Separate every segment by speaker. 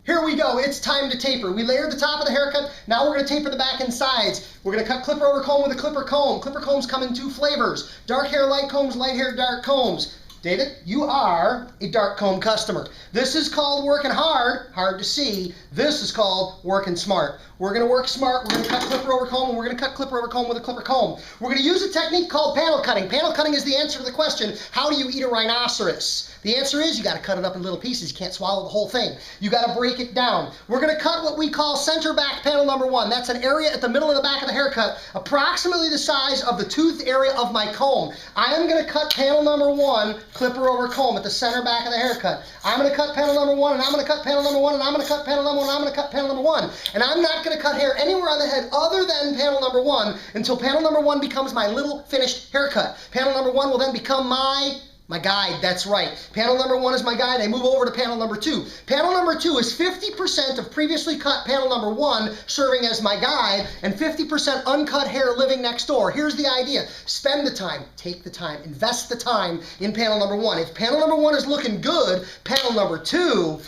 Speaker 1: Here we go, it's time to taper. We layered the top of the haircut, now we're gonna taper the back and sides. We're gonna cut clipper over comb with a clipper comb. Clipper combs come in two flavors, dark hair, light combs, light hair, dark combs. David, you are a dark comb customer. This is called working hard, hard to see. This is called working smart. We're gonna work smart, we're gonna cut clipper over comb, and we're gonna cut clipper over comb with a clipper comb. We're gonna use a technique called panel cutting. Panel cutting is the answer to the question, how do you eat a rhinoceros? The answer is you gotta cut it up in little pieces. You can't swallow the whole thing. You gotta break it down. We're gonna cut what we call center back panel number 1. That's an area at the middle of the back of the haircut, approximately the size of the tooth area of my comb. I am gonna cut panel number 1, clipper over comb at the center back of the haircut. I'm gonna cut panel number 1, and I'm gonna cut panel number 1, and I'm gonna cut panel number 1, and I'm gonna cut panel number 1. And I'm not gonna cut hair anywhere on the head other than panel number 1 until panel number 1 becomes my little finished haircut. Panel number 1 will then become my guide. That's right. Panel number 1 is my guide. I move over to panel number 2. Panel number 2 is 50% of previously cut panel number 1 serving as my guide and 50% uncut hair living next door. Here's the idea. Spend the time, take the time, invest the time in panel number 1. If panel number 1 is looking good, panel number 2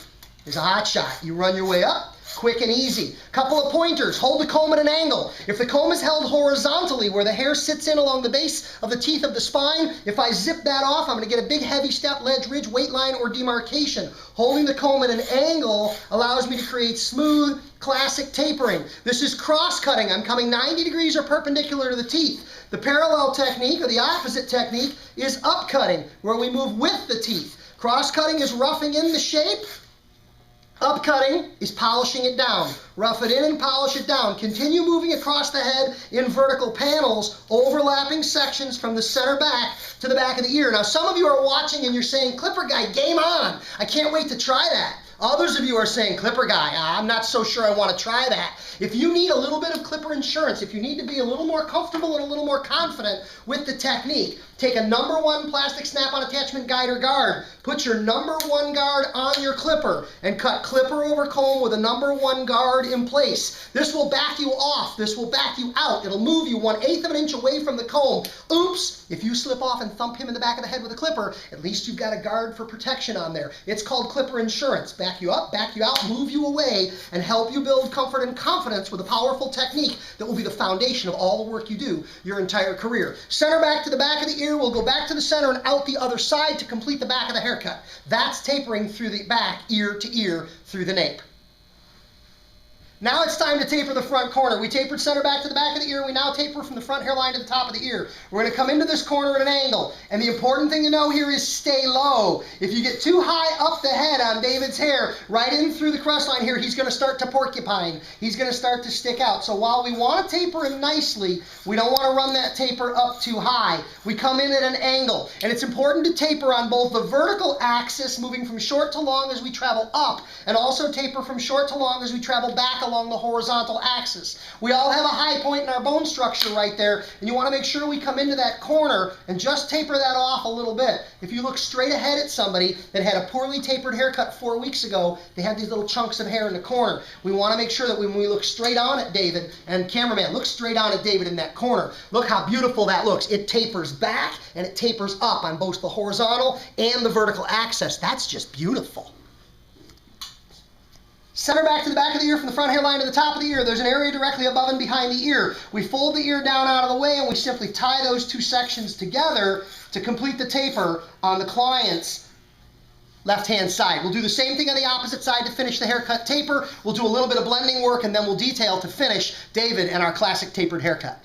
Speaker 1: is a hot shot. You run your way up, quick and easy. Couple of pointers. Hold the comb at an angle. If the comb is held horizontally where the hair sits in along the base of the teeth of the spine, if I zip that off, I'm going to get a big heavy step, ledge, ridge, weight line, or demarcation. Holding the comb at an angle allows me to create smooth, classic tapering. This is cross-cutting. I'm coming 90 degrees or perpendicular to the teeth. The parallel technique, or the opposite technique, is upcutting, where we move with the teeth. Cross-cutting is roughing in the shape. Upcutting is polishing it down. Rough it in and polish it down. Continue moving across the head in vertical panels, overlapping sections from the center back to the back of the ear. Now, some of you are watching and you're saying, Clipper Guy, game on. I can't wait to try that. Others of you are saying, Clipper Guy, I'm not so sure I want to try that. If you need a little bit of clipper insurance, if you need to be a little more comfortable and a little more confident with the technique, take a number 1 plastic snap-on attachment guide or guard. Put your number 1 guard on your clipper and cut clipper over comb with a number 1 guard in place. This will back you off. This will back you out. It'll move you 1/8 of an inch away from the comb. Oops, if you slip off and thump him in the back of the head with a clipper, at least you've got a guard for protection on there. It's called clipper insurance. Back you up, back you out, move you away, and help you build comfort and confidence with a powerful technique that will be the foundation of all the work you do your entire career. Center back to the back of the ear. We'll go back to the center and out the other side to complete the back of the haircut. That's tapering through the back, ear to ear, through the nape. Now it's time to taper the front corner. We tapered center back to the back of the ear. We now taper from the front hairline to the top of the ear. We're going to come into this corner at an angle. And the important thing to know here is stay low. If you get too high up the head on David's hair, right in through the crest line here, he's going to start to porcupine. He's going to start to stick out. So while we want to taper him nicely, we don't want to run that taper up too high. We come in at an angle. And it's important to taper on both the vertical axis, moving from short to long as we travel up, and also taper from short to long as we travel back along the horizontal axis. We all have a high point in our bone structure right there, and you want to make sure we come into that corner and just taper that off a little bit. If you look straight ahead at somebody that had a poorly tapered haircut 4 weeks ago, they had these little chunks of hair in the corner. We want to make sure that when we look straight on at David, and cameraman, look straight on at David in that corner. Look how beautiful that looks. It tapers back and it tapers up on both the horizontal and the vertical axis. That's just beautiful. Center back to the back of the ear from the front hairline to the top of the ear. There's an area directly above and behind the ear. We fold the ear down out of the way and we simply tie those two sections together to complete the taper on the client's left-hand side. We'll do the same thing on the opposite side to finish the haircut taper. We'll do a little bit of blending work and then we'll detail to finish David and our classic tapered haircut.